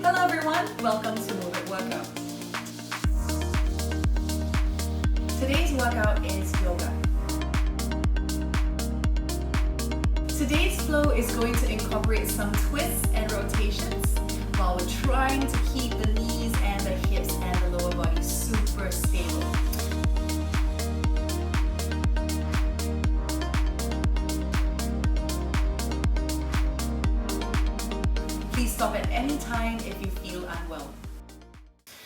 Hello everyone, welcome to Movement Workout. Today's workout is yoga. Today's flow is going to incorporate some twists and rotations while we're trying to keep the knees and the hips and the lower body super stable. Please stop at any time if you feel unwell.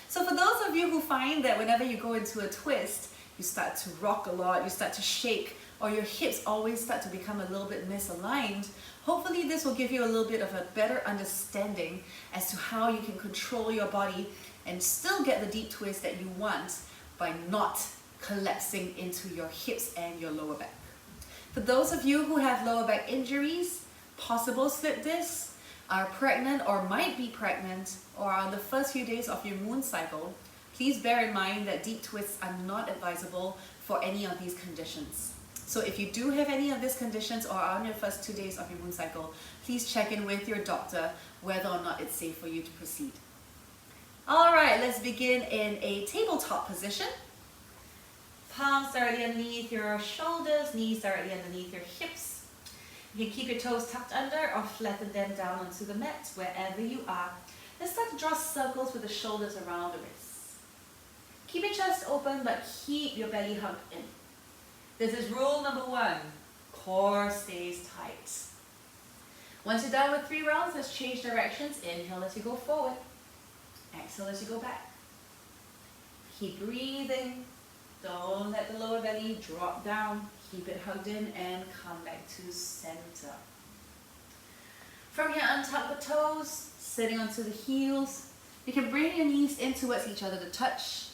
So for those of you who find that whenever you go into a twist, you start to rock a lot, you start to shake, or your hips always start to become a little bit misaligned, hopefully this will give you a little bit of a better understanding as to how you can control your body and still get the deep twist that you want by not collapsing into your hips and your lower back. For those of you who have lower back injuries, possible slip discs, are pregnant or might be pregnant, or are on the first few days of your moon cycle, please bear in mind that deep twists are not advisable for any of these conditions. So if you do have any of these conditions or are on your first 2 days of your moon cycle, please check in with your doctor whether or not it's safe for you to proceed. All right, let's begin in a tabletop position. Palms directly underneath your shoulders, knees directly underneath your hips. You can keep your toes tucked under or flatten them down onto the mat wherever you are. Let's start to draw circles with the shoulders around the wrists. Keep your chest open, but keep your belly hugged in. This is rule number 1. Core stays tight. Once you're done with 3 rounds, let's change directions. Inhale as you go forward. Exhale as you go back. Keep breathing. Don't let the lower belly drop down. Keep it hugged in and come back to center. From here, untuck the toes, sitting onto the heels. You can bring your knees in towards each other to touch.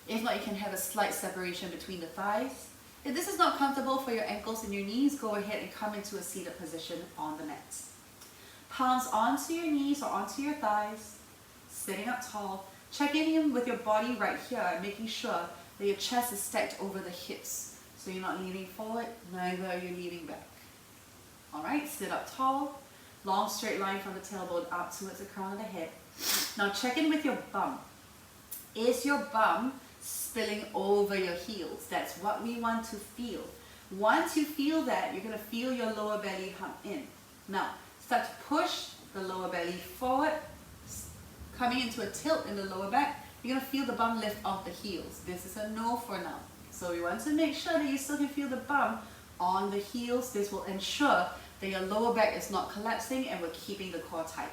If not, you can have a slight separation between the thighs. If this is not comfortable for your ankles and your knees, go ahead and come into a seated position on the mat. Palms onto your knees or onto your thighs, sitting up tall. Checking in with your body right here, making sure that your chest is stacked over the hips. So you're not leaning forward, neither are you leaning back. All right, sit up tall, long straight line from the tailbone up towards the crown of the head. Now check in with your bum. Is your bum spilling over your heels? That's what we want to feel. Once you feel that, you're gonna feel your lower belly hug in. Now, start to push the lower belly forward, coming into a tilt in the lower back. You're gonna feel the bum lift off the heels. This is a no for now. So we want to make sure that you still can feel the bum on the heels. This will ensure that your lower back is not collapsing and we're keeping the core tight.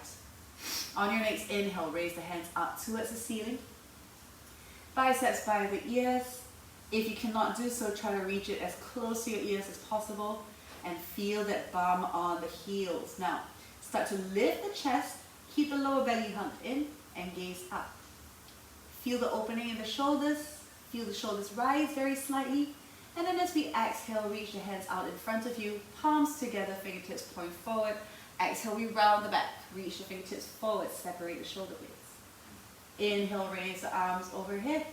On your next inhale, raise the hands up towards the ceiling. Biceps by the ears. If you cannot do so, try to reach it as close to your ears as possible and feel that bum on the heels. Now, start to lift the chest, keep the lower belly hugged in and gaze up. Feel the opening in the shoulders. Feel the shoulders rise very slightly. And then as we exhale, reach the hands out in front of you, palms together, fingertips point forward. Exhale, we round the back. Reach the fingertips forward, separate the shoulder blades. Inhale, raise the arms overhead.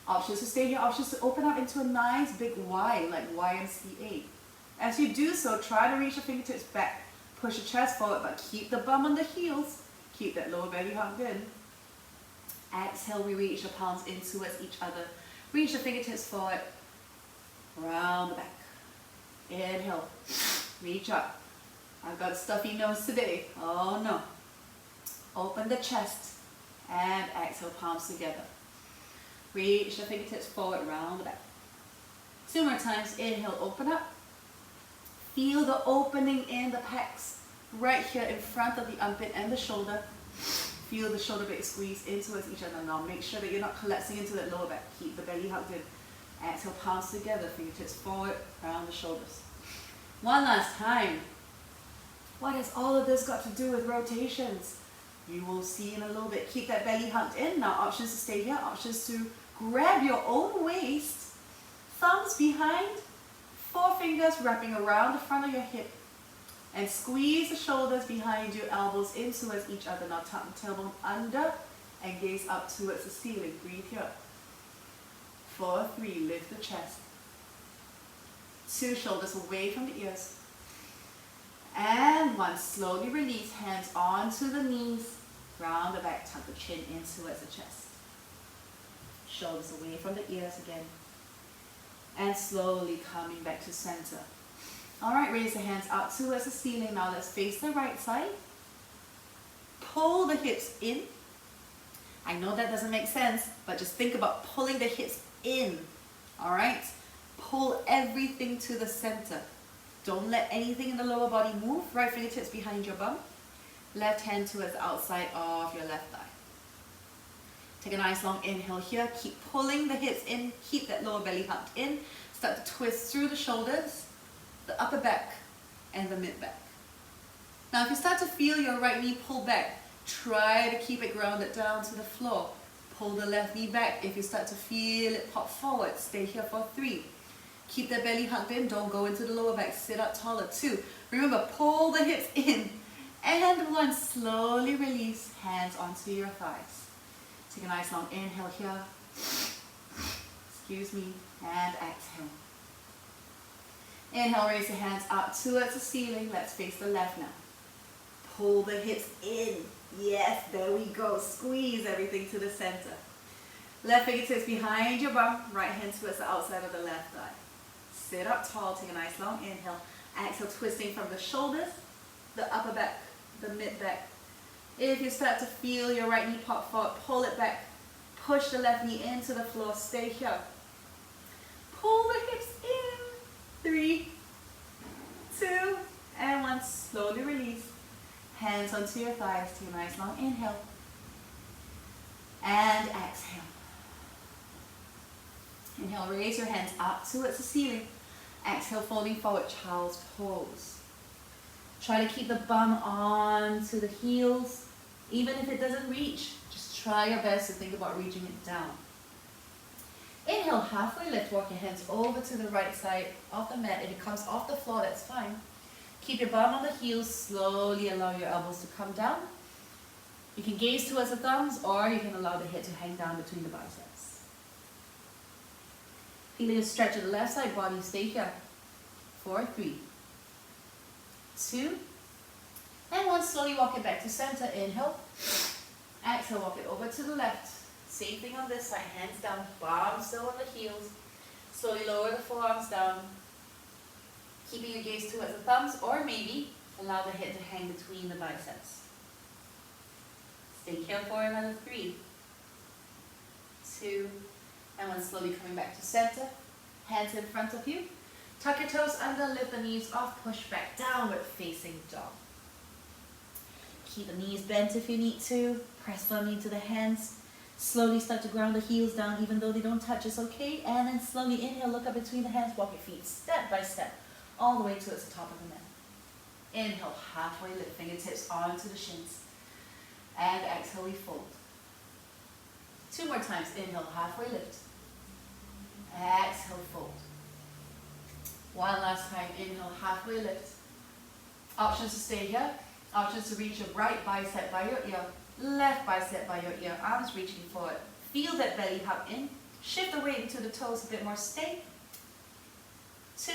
Options to stay here, options to open up into a nice big Y, like YMCA. As you do so, try to reach the fingertips back. Push the chest forward, but keep the bum on the heels. Keep that lower belly hugged in. Exhale, we reach the palms in towards each other. Reach the fingertips forward, round the back. Inhale, reach up. I've got a stuffy nose today. Oh no. Open the chest and exhale, palms together. Reach the fingertips forward, round the back. 2 more times. Inhale, open up. Feel the opening in the pecs right here in front of the armpit and the shoulder. Feel the shoulder blades squeeze in towards each other. Now make sure that you're not collapsing into that lower back. Keep the belly hugged in. Exhale, palms together, fingertips forward, around the shoulders. One last time. What has all of this got to do with rotations? You will see in a little bit. Keep that belly hugged in. Now options to stay here, options to grab your own waist, thumbs behind, 4 fingers wrapping around the front of your hip. And squeeze the shoulders behind you, elbows in towards each other. Now tuck the tailbone under and gaze up towards the ceiling. Breathe here. 4, 3, lift the chest. 2, shoulders away from the ears. And 1, slowly release, hands onto the knees. Round the back, tuck the chin in towards the chest. Shoulders away from the ears again. And slowly coming back to center. Alright, raise the hands up towards the ceiling. Now let's face the right side. Pull the hips in. I know that doesn't make sense, but just think about pulling the hips in. Alright? Pull everything to the center. Don't let anything in the lower body move. Right fingertips behind your bum. Left hand towards the outside of your left thigh. Take a nice long inhale here. Keep pulling the hips in. Keep that lower belly hugged in. Start to twist through the shoulders, the upper back, and the mid back. Now if you start to feel your right knee pull back, try to keep it grounded down to the floor. Pull the left knee back. If you start to feel it pop forward, stay here for 3. Keep the belly hugged in. Don't go into the lower back. Sit up taller. 2. Remember, pull the hips in. And 1. Slowly release. Hands onto your thighs. Take a nice long inhale here. Excuse me. And exhale. Inhale, raise your hands up towards the ceiling. Let's face the left now. Pull the hips in. Yes, there we go. Squeeze everything to the center. Left fingertips behind your bum. Right hand towards the outside of the left thigh. Sit up tall. Take a nice long inhale. Exhale, twisting from the shoulders, the upper back, the mid back. If you start to feel your right knee pop forward, pull it back. Push the left knee into the floor. Stay here. Pull the hips in. 3, 2, and 1. Slowly release. Hands onto your thighs. Take a nice long inhale. And exhale. Inhale, raise your hands up towards the ceiling. Exhale, folding forward, child's pose. Try to keep the bum on to the heels. Even if it doesn't reach, just try your best to think about reaching it down. Inhale, halfway lift. Walk your hands over to the right side of the mat. If it comes off the floor, that's fine. Keep your bum on the heels. Slowly allow your elbows to come down. You can gaze towards the thumbs, or you can allow the head to hang down between the biceps. Feeling a stretch of the left side body, stay here. 4, 3, 2, and 1. Slowly walk it back to center. Inhale. Exhale, walk it over to the left. Same thing on this side. Hands down, palms still on the heels. Slowly lower the forearms down. Keeping your gaze towards the thumbs, or maybe allow the head to hang between the biceps. Stay here for another 3, 2, and 1. Slowly coming back to center. Hands in front of you. Tuck your toes under, lift the knees off, push back, downward facing dog. Keep the knees bent if you need to. Press firmly into the hands. Slowly start to ground the heels down, even though they don't touch, it's okay. And then slowly inhale, look up between the hands, walk your feet step by step, all the way towards the top of the mat. Inhale, halfway lift, fingertips onto the shins. And exhale, we fold. 2 more times. Inhale, halfway lift. Exhale, fold. 1 last time. Inhale, halfway lift. Options to stay here. Options to reach your right bicep by your ear, left bicep by your ear, arms reaching forward. Feel that belly hug in. Shift the weight into the toes a bit more. Stay. 2.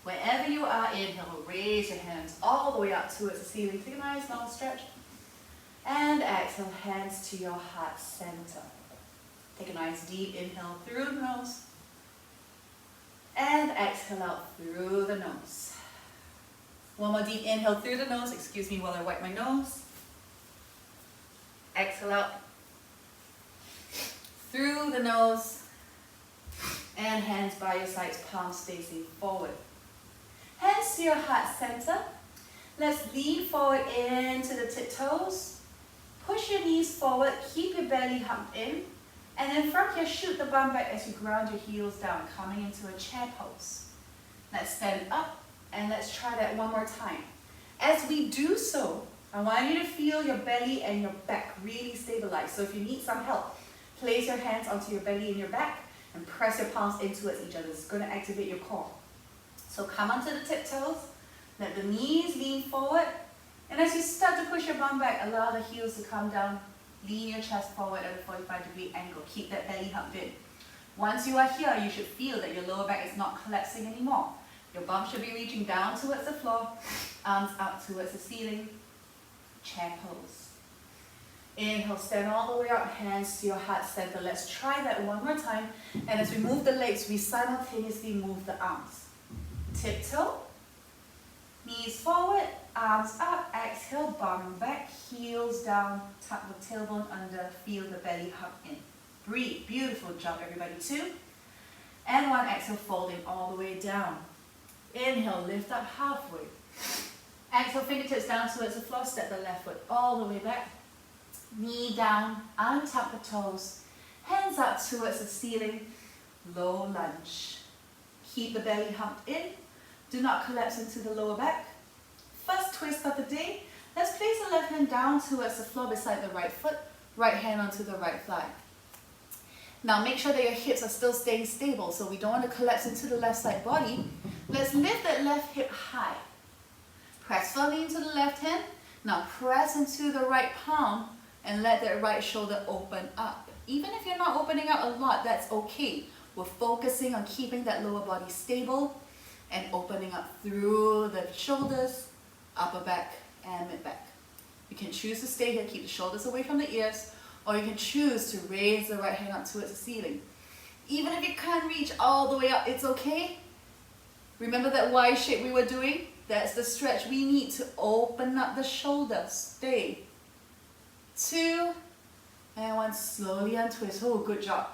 Wherever you are, inhale, raise your hands all the way up towards the ceiling. Take a nice long stretch. And exhale, hands to your heart center. Take a nice deep inhale through the nose. And exhale out through the nose. 1 more deep inhale through the nose. Excuse me while I wipe my nose. Exhale out through the nose. And hands by your sides, palms facing forward. Hands to your heart center. Let's lean forward into the tiptoes. Push your knees forward. Keep your belly hugged in. And then from here, shoot the bum back as you ground your heels down, coming into a chair pose. Let's stand up and let's try that 1 more time. As we do so, I want you to feel your belly and your back really stabilize. So if you need some help, place your hands onto your belly and your back and press your palms in towards each other. It's going to activate your core. So come onto the tiptoes, let the knees lean forward, and as you start to push your bum back, allow the heels to come down. Lean your chest forward at a 45-degree angle. Keep that belly hugged in. Once you are here, you should feel that your lower back is not collapsing anymore. Your bum should be reaching down towards the floor, arms up towards the ceiling, chair pose. Inhale, stand all the way up, hands to your heart center. Let's try that one more time. And as we move the legs, we simultaneously move the arms. Tiptoe, knees forward, arms up, exhale, bum back, heels down, tuck the tailbone under, feel the belly hug in. Breathe, beautiful job everybody, 2. And 1, exhale, folding all the way down. Inhale, lift up halfway. Exhale, fingertips down towards the floor, step the left foot all the way back. Knee down, untuck the toes, hands up towards the ceiling, low lunge. Keep the belly humped in, do not collapse into the lower back. First twist of the day, let's place the left hand down towards the floor beside the right foot, right hand onto the right thigh. Now make sure that your hips are still staying stable, so we don't want to collapse into the left side body. Let's lift that left hip high. Press firmly into the left hand. Now press into the right palm and let that right shoulder open up. Even if you're not opening up a lot, that's okay. We're focusing on keeping that lower body stable and opening up through the shoulders, upper back and mid back. You can choose to stay here, keep the shoulders away from the ears, or you can choose to raise the right hand up towards the ceiling. Even if you can't reach all the way up, it's okay. Remember that Y shape we were doing? That's the stretch we need to open up the shoulders. Stay. 2, and 1, slowly untwist. Oh, good job.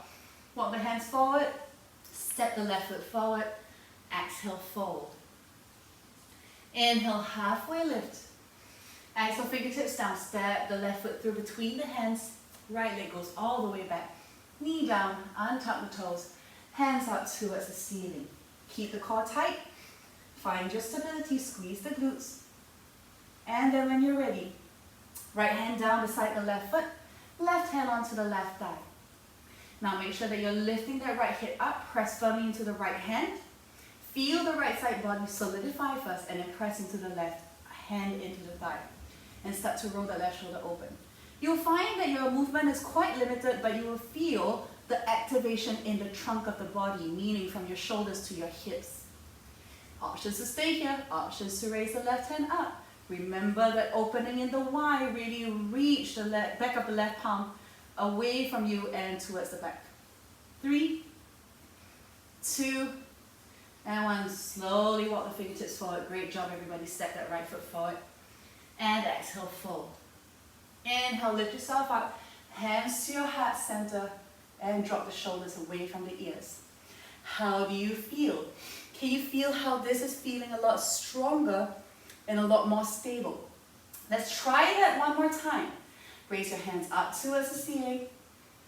Walk the hands forward, step the left foot forward, exhale, fold. Inhale, halfway lift. Exhale, fingertips down, step the left foot through between the hands, right leg goes all the way back. Knee down, untuck the toes, hands up towards the ceiling. Keep the core tight, find your stability, squeeze the glutes. And then when you're ready, right hand down beside the left foot, left hand onto the left thigh. Now make sure that you're lifting that right hip up, press firmly into the right hand. Feel the right side body solidify first and then press into the left hand into the thigh. And start to roll the left shoulder open. You'll find that your movement is quite limited, but you will feel the activation in the trunk of the body, meaning from your shoulders to your hips. Options to stay here, options to raise the left hand up. Remember that opening in the Y, really reach the back of the left palm away from you and towards the back. 3, 2, and 1. Slowly walk the fingertips forward. Great job, everybody. Step that right foot forward. And exhale, fold. Inhale, lift yourself up. Hands to your heart center and drop the shoulders away from the ears. How do you feel? Can you feel how this is feeling a lot stronger and a lot more stable? Let's try that one more time. Raise your hands up towards the ceiling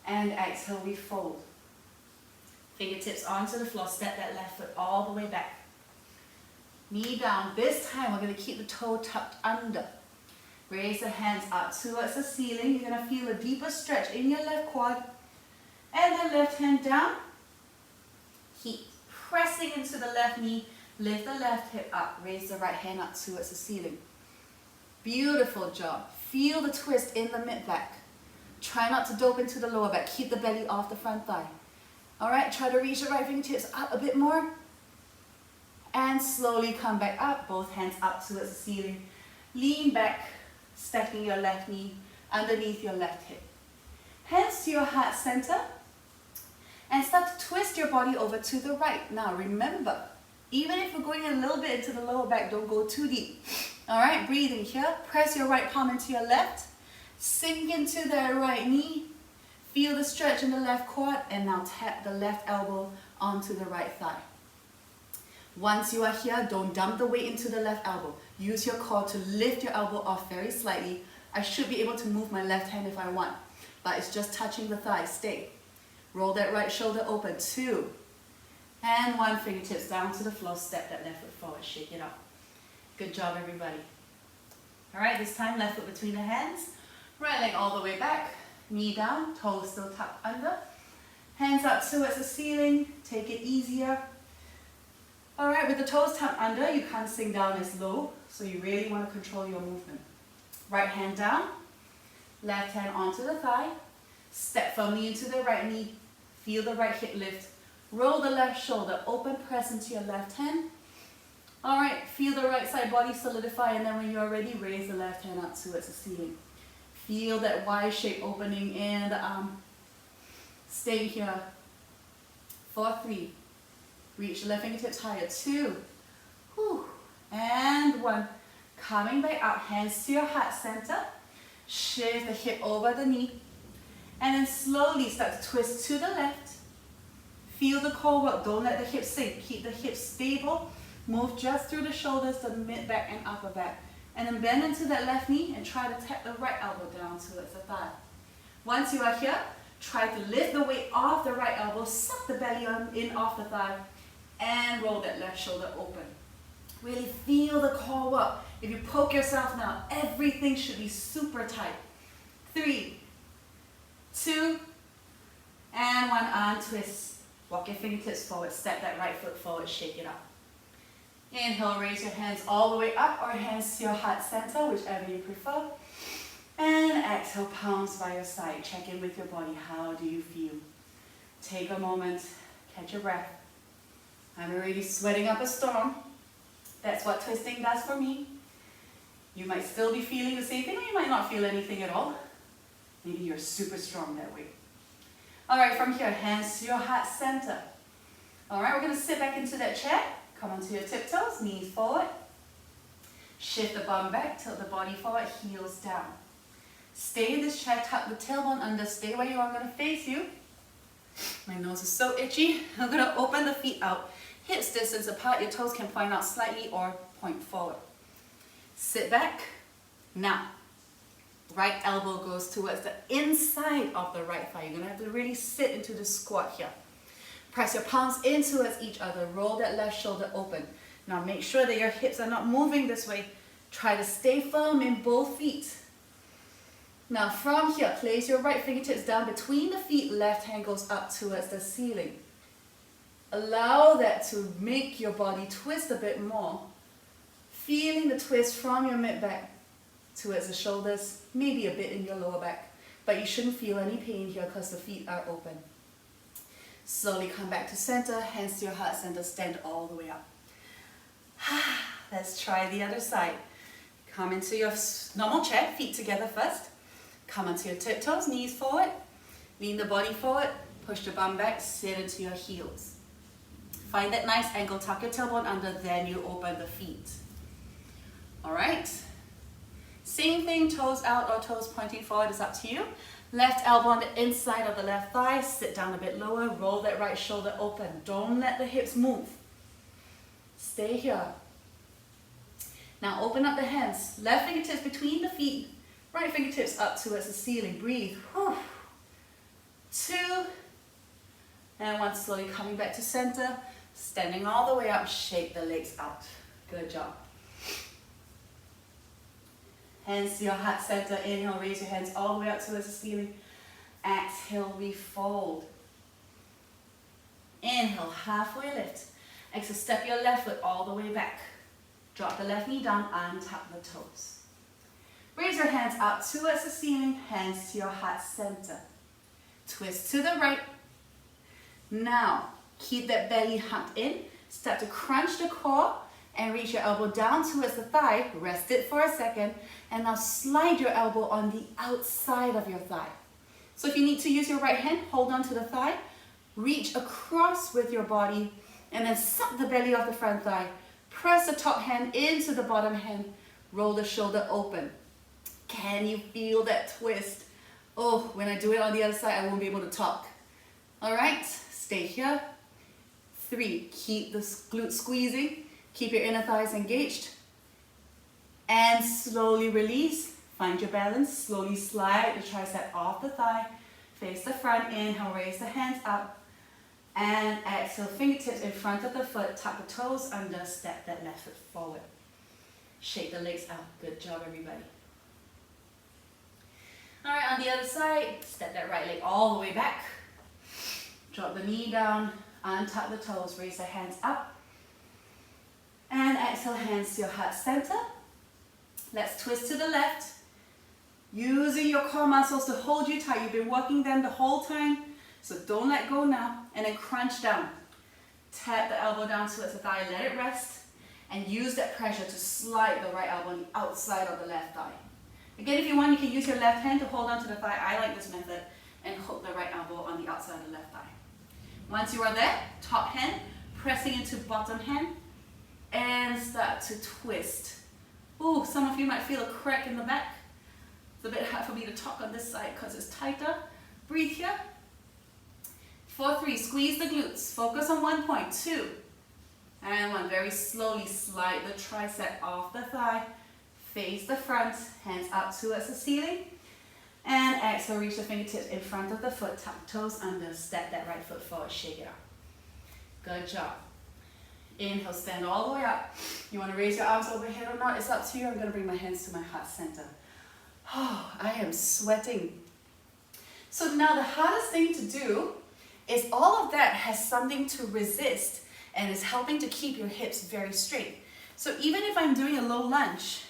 and exhale, we fold. Fingertips onto the floor, step that left foot all the way back. Knee down. This time we're going to keep the toe tucked under. Raise the hands up towards the ceiling. You're going to feel a deeper stretch in your left quad. And then left hand down. Keep pressing into the left knee. Lift the left hip up. Raise the right hand up towards the ceiling. Beautiful job. Feel the twist in the mid-back. Try not to dope into the lower back. Keep the belly off the front thigh. Alright, try to reach the right fingertips up a bit more. And slowly come back up. Both hands up towards the ceiling. Lean back, stacking your left knee underneath your left hip. Hands to your heart center. And start to twist your body over to the right. Now remember, even if you're going a little bit into the lower back, don't go too deep. Alright, breathing here. Press your right palm into your left. Sink into that right knee. Feel the stretch in the left quad. And now tap the left elbow onto the right thigh. Once you are here, don't dump the weight into the left elbow. Use your core to lift your elbow off very slightly. I should be able to move my left hand if I want, but it's just touching the thigh. Stay. Roll that right shoulder open. 2. And 1. Fingertips down to the floor. Step that left foot forward. Shake it up. Good job, everybody. All right, this time left foot between the hands. Right leg all the way back. Knee down. Toes still tucked under. Hands up towards the ceiling. Take it easier. All right, with the toes tucked under, you can't sink down as low, so you really want to control your movement. Right hand down, left hand onto the thigh, step firmly into the right knee, feel the right hip lift, roll the left shoulder, open, press into your left hand. All right, feel the right side body solidify, and then when you're ready, raise the left hand up towards the ceiling. Feel that Y shape opening in the arm. Stay here. 4, 3. Reach the left fingertips higher. 2. Whew. And 1. Coming back up, hands to your heart center. Shift the hip over the knee. And then slowly start to twist to the left. Feel the core work. Don't let the hips sink. Keep the hips stable. Move just through the shoulders, the mid back and upper back. And then bend into that left knee and try to tap the right elbow down towards the thigh. Once you are here, try to lift the weight off the right elbow, suck the belly in off the thigh, and roll that left shoulder open. Really feel the core work. If you poke yourself now, everything should be super tight. 3, 2, and 1, untwist. Walk your fingertips forward, step that right foot forward, shake it up. Inhale, raise your hands all the way up or hands to your heart center, whichever you prefer. And exhale, palms by your side. Check in with your body. How do you feel? Take a moment, catch your breath. I'm already sweating up a storm. That's what twisting does for me. You might still be feeling the same thing, or you might not feel anything at all. Maybe you're super strong that way. All right, from here, hands to your heart center. All right, we're going to sit back into that chair. Come onto your tiptoes, knees forward. Shift the bum back, tilt the body forward, heels down. Stay in this chair, tuck the tailbone under, stay where you are. I'm going to face you. My nose is so itchy. I'm going to open the feet out. Hips distance apart, your toes can point out slightly or point forward. Sit back. Now, right elbow goes towards the inside of the right thigh. You're going to have to really sit into the squat here. Press your palms in towards each other. Roll that left shoulder open. Now make sure that your hips are not moving this way. Try to stay firm in both feet. Now from here, place your right fingertips down between the feet. Left hand goes up towards the ceiling. Allow that to make your body twist a bit more. Feeling the twist from your mid-back towards the shoulders, maybe a bit in your lower back. But you shouldn't feel any pain here because the feet are open. Slowly come back to center, hands to your heart center, stand all the way up. Let's try the other side. Come into your normal chair, feet together first. Come onto your tiptoes, knees forward. Lean the body forward, push the bum back, sit into your heels. Find that nice angle, tuck your tailbone under, then you open the feet. All right. Same thing, toes out or toes pointing forward is up to you. Left elbow on the inside of the left thigh, sit down a bit lower, roll that right shoulder open. Don't let the hips move. Stay here. Now open up the hands. Left fingertips between the feet, right fingertips up towards the ceiling. Breathe. 2, and 1, slowly coming back to center, standing all the way up, shake the legs out. Good job. Hands to your heart center. Inhale, raise your hands all the way up towards the ceiling. Exhale, we fold. Inhale, halfway lift. Exhale, step your left foot all the way back. Drop the left knee down, untap the toes. Raise your hands up towards the ceiling, hands to your heart center. Twist to the right. Now, keep that belly hugged in. Start to crunch the core and reach your elbow down towards the thigh. Rest it for a second. And now slide your elbow on the outside of your thigh. So if you need to use your right hand, hold on to the thigh. Reach across with your body and then suck the belly off the front thigh. Press the top hand into the bottom hand. Roll the shoulder open. Can you feel that twist? Oh, when I do it on the other side, I won't be able to talk. All right, stay here. 3, keep the glutes squeezing. Keep your inner thighs engaged. And slowly release. Find your balance. Slowly slide the tricep off the thigh. Face the front. Inhale, raise the hands up. And exhale, fingertips in front of the foot. Tuck the toes under. Step that left foot forward. Shake the legs out. Good job, everybody. All right, on the other side, step that right leg all the way back. Drop the knee down. Untuck the toes. Raise the hands up. And exhale, hands to your heart center. Let's twist to the left. Using your core muscles to hold you tight. You've been working them the whole time, so don't let go now. And then crunch down. Tap the elbow down towards the thigh, let it rest. And use that pressure to slide the right elbow on the outside of the left thigh. Again, if you want, you can use your left hand to hold on to the thigh. I like this method, and hook the right elbow on the outside of the left thigh. Once you are there, top hand pressing into bottom hand, and start to twist. Ooh, some of you might feel a crack in the back. It's a bit hard for me to talk on this side because it's tighter. Breathe here. 4, 3, squeeze the glutes. Focus on 1 point. 2, and 1. Very slowly slide the tricep off the thigh. Face the front, hands up towards the ceiling. And exhale, reach the fingertips in front of the foot, tuck toes under, step that right foot forward, shake it out. Good job. Inhale, stand all the way up. You want to raise your arms overhead or not, it's up to you. I'm going to bring my hands to my heart center. Oh, I am sweating. So now the hardest thing to do is all of that has something to resist and is helping to keep your hips very straight. So even if I'm doing a low lunge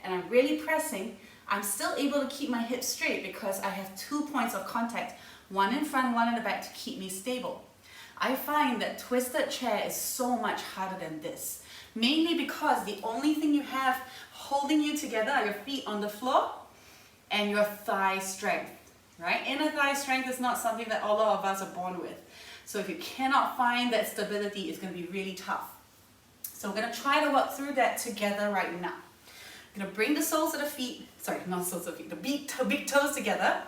and I'm really pressing, I'm still able to keep my hips straight because I have 2 points of contact, one in front, one in the back to keep me stable. I find that twisted chair is so much harder than this, mainly because the only thing you have holding you together are your feet on the floor and your thigh strength, right? Inner thigh strength is not something that all of us are born with. So if you cannot find that stability, it's going to be really tough. So we're going to try to work through that together right now. I'm going to bring the soles of the feet, sorry, not soles of the feet, the big toes together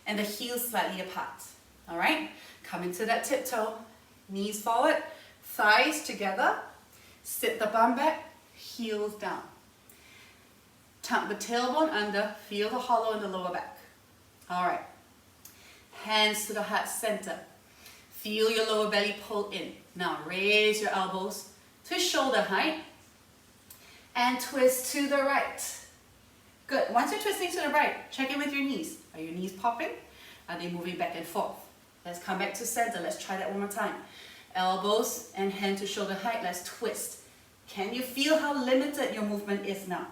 and the heels slightly apart. All right? Come into that tiptoe, knees forward, thighs together, sit the bum back, heels down. Tuck the tailbone under, feel the hollow in the lower back. All right. Hands to the heart center. Feel your lower belly pull in. Now raise your elbows to shoulder height and twist to the right. Good. Once you're twisting to the right, check in with your knees. Are your knees popping? Are they moving back and forth? Let's come back to center. Let's try that one more time. Elbows and hand to shoulder height. Let's twist. Can you feel how limited your movement is now?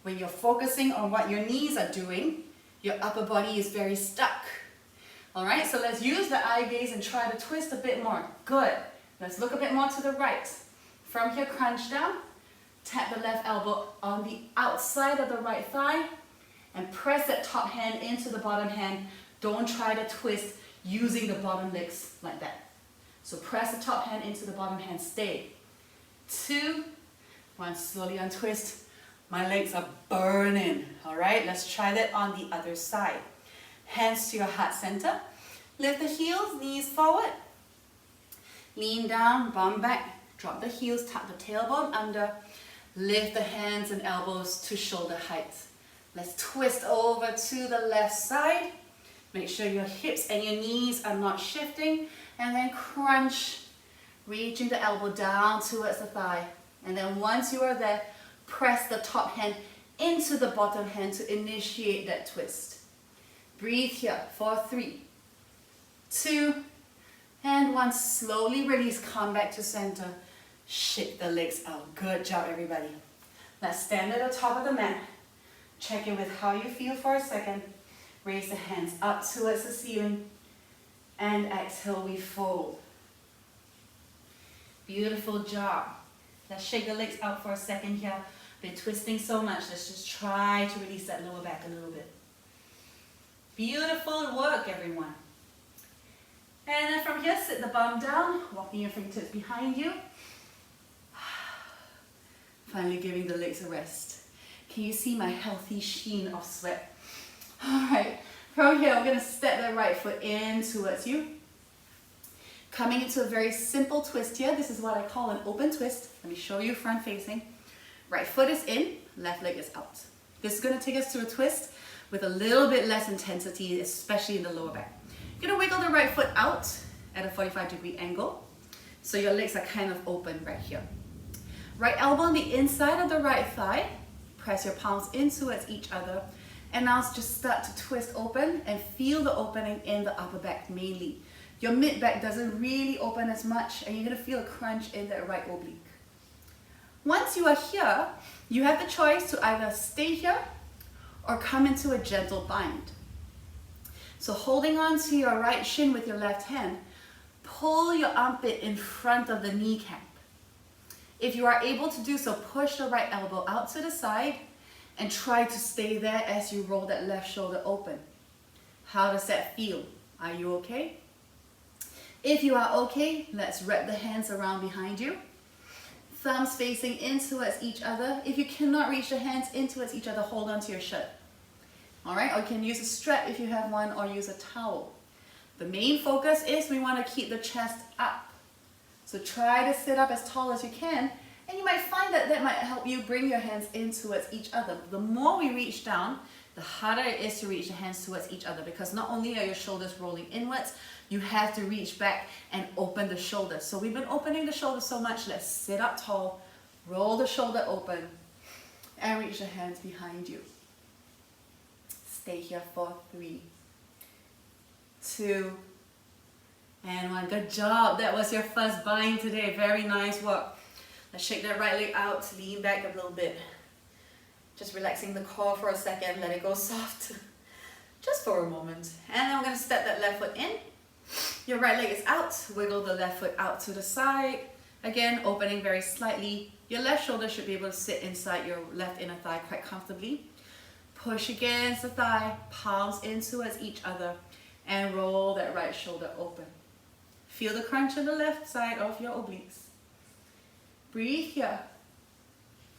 When you're focusing on what your knees are doing, your upper body is very stuck. All right, so let's use the eye gaze and try to twist a bit more. Good. Let's look a bit more to the right. From here, crunch down. Tap the left elbow on the outside of the right thigh and press that top hand into the bottom hand. Don't try to twist using the bottom legs like that. So press the top hand into the bottom hand. Stay. 2, 1, slowly untwist. My legs are burning. All right, let's try that on the other side. Hands to your heart center. Lift the heels, knees forward. Lean down, bum back. Drop the heels, tuck the tailbone under. Lift the hands and elbows to shoulder height. Let's twist over to the left side. Make sure your hips and your knees are not shifting. And then crunch, reaching the elbow down towards the thigh. And then once you are there, press the top hand into the bottom hand to initiate that twist. Breathe here for 3, 2, and 1. Slowly release, come back to center. Shake the legs out. Good job, everybody. Let's stand at the top of the mat. Check in with how you feel for a second. Raise the hands up towards the ceiling. And exhale, we fold. Beautiful job. Let's shake the legs out for a second here. Been twisting so much. Let's just try to release that lower back a little bit. Beautiful work, everyone. And then from here, sit the bum down, walking your fingertips behind you. Finally giving the legs a rest. Can you see my healthy sheen of sweat? All right, from here, we're gonna step the right foot in towards you. Coming into a very simple twist here. This is what I call an open twist. Let me show you front facing. Right foot is in, left leg is out. This is gonna take us to a twist with a little bit less intensity, especially in the lower back. You're gonna wiggle the right foot out at a 45-degree angle. So your legs are kind of open right here. Right elbow on the inside of the right thigh. Press your palms in towards each other. And now just start to twist open and feel the opening in the upper back mainly. Your mid back doesn't really open as much and you're gonna feel a crunch in that right oblique. Once you are here, you have the choice to either stay here or come into a gentle bind. So holding on to your right shin with your left hand, pull your armpit in front of the kneecap. If you are able to do so, push the right elbow out to the side And try to stay there as you roll that left shoulder open. How does that feel? Are you okay? If you are okay, let's wrap the hands around behind you. Thumbs facing in towards each other. If you cannot reach the hands in towards each other, hold on to your shirt. All right, or you can use a strap if you have one, or use a towel. The main focus is we want to keep the chest up. So try to sit up as tall as you can, and you might find that that might help you bring your hands in towards each other. The more we reach down, the harder it is to reach the hands towards each other, because not only are your shoulders rolling inwards, you have to reach back and open the shoulders. So we've been opening the shoulders so much, let's sit up tall, roll the shoulder open, and reach the hands behind you. Stay here for 3, 2, and 1. Good job. That was your first bind today. Very nice work. Let's shake that right leg out, lean back a little bit. Just relaxing the core for a second, let it go soft. Just for a moment. And then we're going to step that left foot in. Your right leg is out. Wiggle the left foot out to the side. Again, opening very slightly. Your left shoulder should be able to sit inside your left inner thigh quite comfortably. Push against the thigh, palms in towards each other, and roll that right shoulder open. Feel the crunch on the left side of your obliques. Breathe here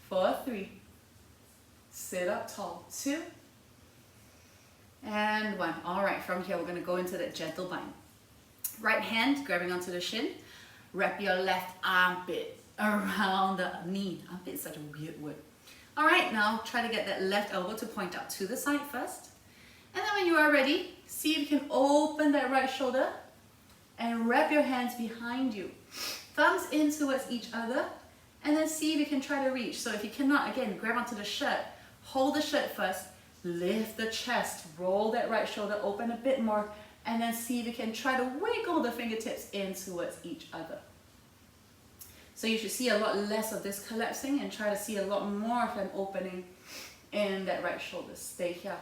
for 3. Sit up tall. 2 and 1. All right, from here we're going to go into that gentle bind. Right hand grabbing onto the shin. Wrap your left armpit around the knee. Armpit is such a weird word. All right, now try to get that left elbow to point out to the side first. And then when you are ready, see if you can open that right shoulder and wrap your hands behind you. Thumbs in towards each other, and then see if you can try to reach. So if you cannot, again, grab onto the shirt. Hold the shirt first, lift the chest, roll that right shoulder open a bit more, and then see if you can try to wiggle the fingertips in towards each other. So you should see a lot less of this collapsing and try to see a lot more of an opening in that right shoulder. Stay here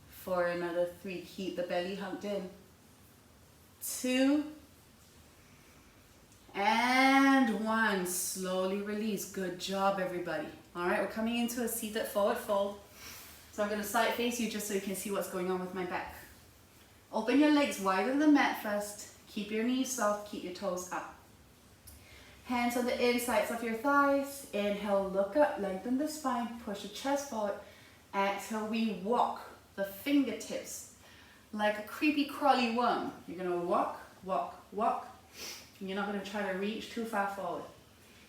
for another 3. Keep the belly hugged in. 2 and 1. Slowly release. Good job, everybody. All right, we're coming into a seated forward fold. So I'm going to side face you just so you can see what's going on with my back. Open your legs wide on the mat first. Keep your knees soft. Keep your toes up. Hands on the insides of your thighs. Inhale, look up, lengthen the spine, push the chest forward. Exhale, we walk the fingertips like a creepy crawly worm. You're going to walk, walk, walk. And you're not going to try to reach too far forward.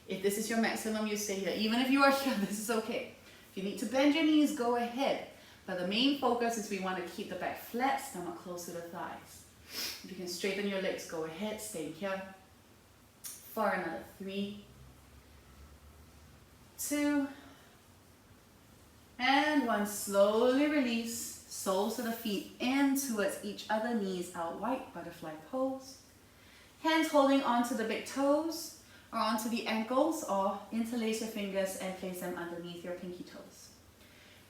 If this is your maximum, you stay here. Even if you are here, this is okay. If you need to bend your knees, go ahead. But the main focus is we want to keep the back flat, stomach close to the thighs. If you can straighten your legs, go ahead, stay here. For another 3, 2, and 1. Slowly release. Soles of the feet in towards each other, knees out wide, butterfly pose. Hands holding onto the big toes or onto the ankles, or interlace your fingers and place them underneath your pinky toes.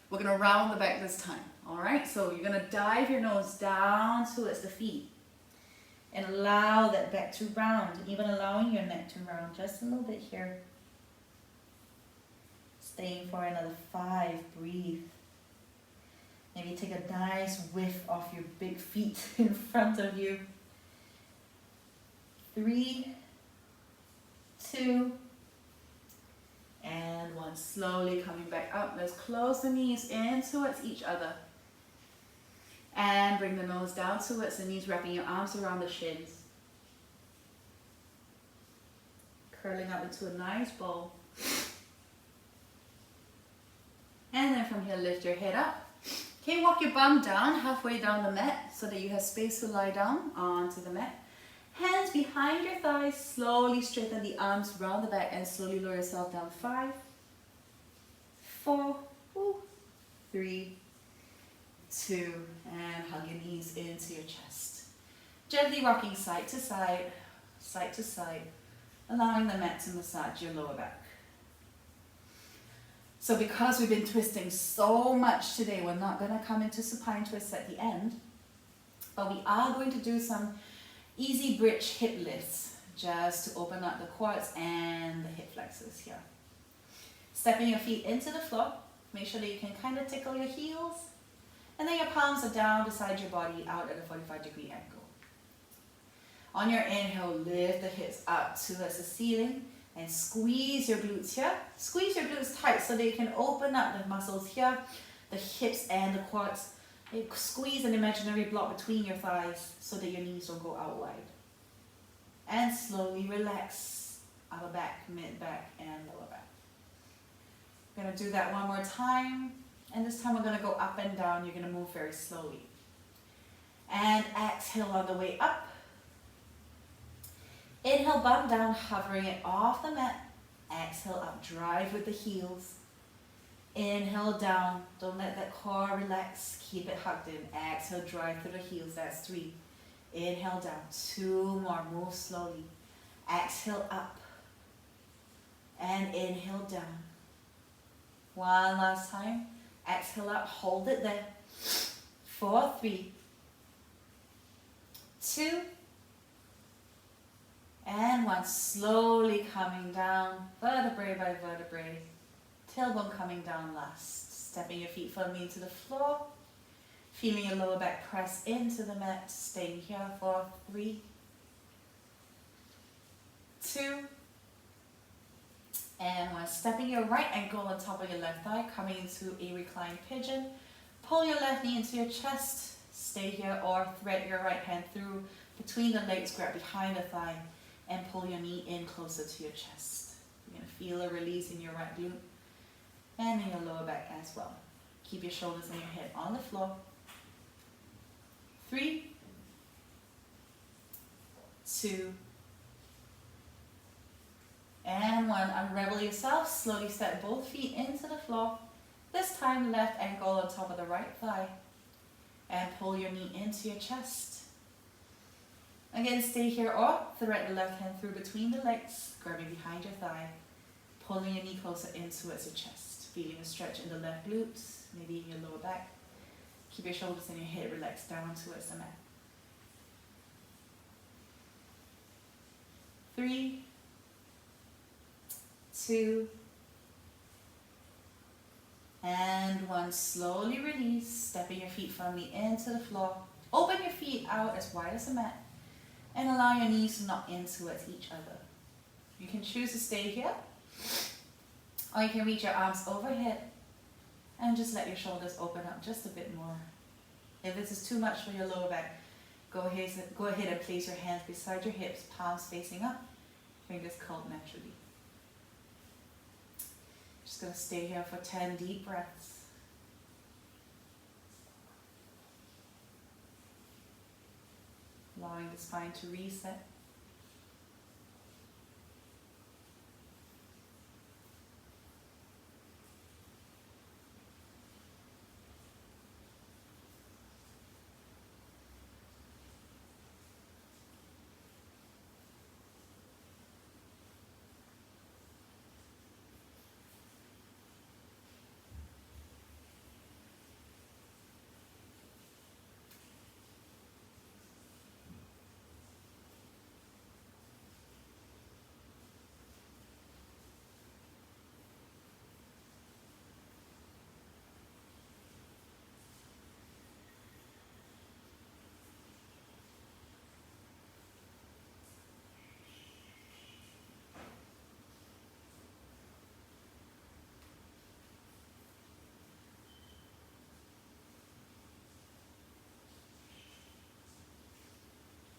We're going to round the back this time. All right, so you're going to dive your nose down towards the feet. And allow that back to round, even allowing your neck to round just a little bit here. Staying for another 5, breathe. Maybe take a nice whiff off your big feet in front of you. 3, 2, and 1. Slowly coming back up. Let's close the knees in towards each other. And bring the nose down towards the knees, wrapping your arms around the shins. Curling up into a nice ball. And then from here, lift your head up. Okay, walk your bum down, halfway down the mat, so that you have space to lie down onto the mat. Hands behind your thighs, slowly straighten the arms round the back and slowly lower yourself down. 5, 4, 3, 2, and hug your knees into your chest. Gently rocking side to side, allowing the mat to massage your lower back. So because we've been twisting so much today, we're not going to come into supine twists at the end, but we are going to do some easy bridge hip lifts just to open up the quads and the hip flexors here. Stepping your feet into the floor, Make sure that you can kind of tickle your heels. And then your palms are down beside your body out at a 45-degree angle. On your inhale, lift the hips up towards the ceiling and squeeze your glutes here. Squeeze your glutes tight so that you can open up the muscles here, the hips and the quads. Squeeze an imaginary block between your thighs so that your knees don't go out wide. And slowly relax upper back, mid back, and lower back. We're going to do that one more time. And this time we're going to go up and down. You're going to move very slowly. And exhale on the way up. Inhale, bum down, hovering it off the mat. Exhale up, drive with the heels. Inhale down, don't let that core relax, keep it hugged in. Exhale, drive through the heels, that's 3. Inhale down, 2 more, move slowly. Exhale up, and inhale down. One last time, exhale up, hold it there. 4, 3, 2, and 1. Slowly coming down, vertebrae by vertebrae. Tailbone coming down last. Stepping your feet firmly into the floor. Feeling your lower back press into the mat. Staying here for 3, 2, and 1. Stepping your right ankle on top of your left thigh. Coming into a reclined pigeon. Pull your left knee into your chest. Stay here or thread your right hand through between the legs. Grab behind the thigh and pull your knee in closer to your chest. You're going to feel a release in your right glute. And in your lower back as well. Keep your shoulders and your head on the floor. 3, 2, and 1. Unravel yourself. Slowly step both feet into the floor. This time, left ankle on top of the right thigh. And pull your knee into your chest. Again, stay here or thread the left hand through between the legs, grabbing behind your thigh, pulling your knee closer in towards your chest. Feeling a stretch in the left glutes, maybe in your lower back. Keep your shoulders and your head relaxed down towards the mat. 3, 2, and 1. Slowly release, stepping your feet firmly into the floor. Open your feet out as wide as the mat and allow your knees to knock in towards each other. You can choose to stay here, or you can reach your arms overhead and just let your shoulders open up just a bit more. If this is too much for your lower back, go ahead and place your hands beside your hips, palms facing up, fingers curled naturally. Just going to stay here for 10 deep breaths. Allowing the spine to reset.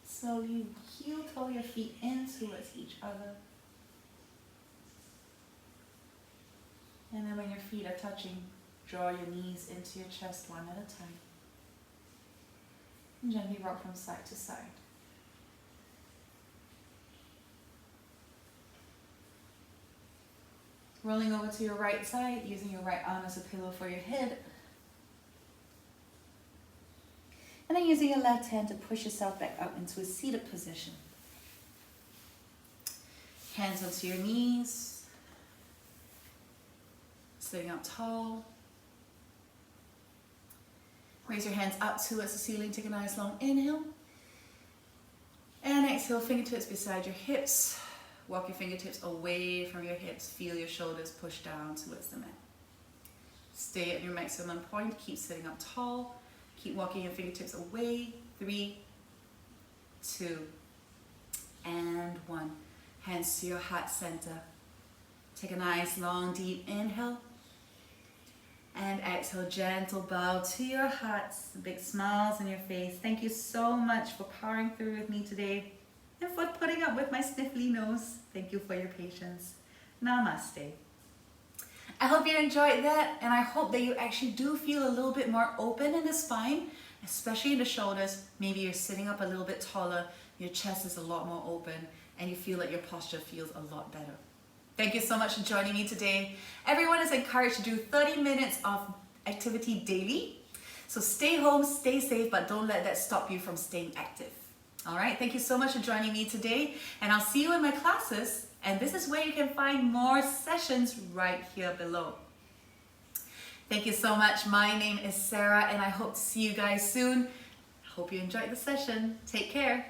Slowly heel toe your feet in towards each other. And then when your feet are touching, draw your knees into your chest one at a time. And gently rock from side to side. Rolling over to your right side, using your right arm as a pillow for your head. And then using your left hand to push yourself back up into a seated position. Hands onto your knees. Sitting up tall. Raise your hands up towards the ceiling. Take a nice long inhale. And exhale, fingertips beside your hips. Walk your fingertips away from your hips. Feel your shoulders push down towards the mat. Stay at your maximum point. Keep sitting up tall. Keep walking your fingertips away. 3, 2, and 1. Hands to your heart center. Take a nice long deep inhale. And exhale, gentle bow to your hearts. Big smiles on your face. Thank you so much for powering through with me today and for putting up with my sniffly nose. Thank you for your patience. Namaste. I hope you enjoyed that, and I hope that you actually do feel a little bit more open in the spine, especially in the shoulders. Maybe you're sitting up a little bit taller, your chest is a lot more open, and you feel like your posture feels a lot better. Thank you so much for joining me today. Everyone is encouraged to do 30 minutes of activity daily. So stay home, stay safe, but don't let that stop you from staying active. All right, thank you so much for joining me today, and I'll see you in my classes. And this is where you can find more sessions right here below. Thank you so much. My name is Sarah, and I hope to see you guys soon. I hope you enjoyed the session. Take care.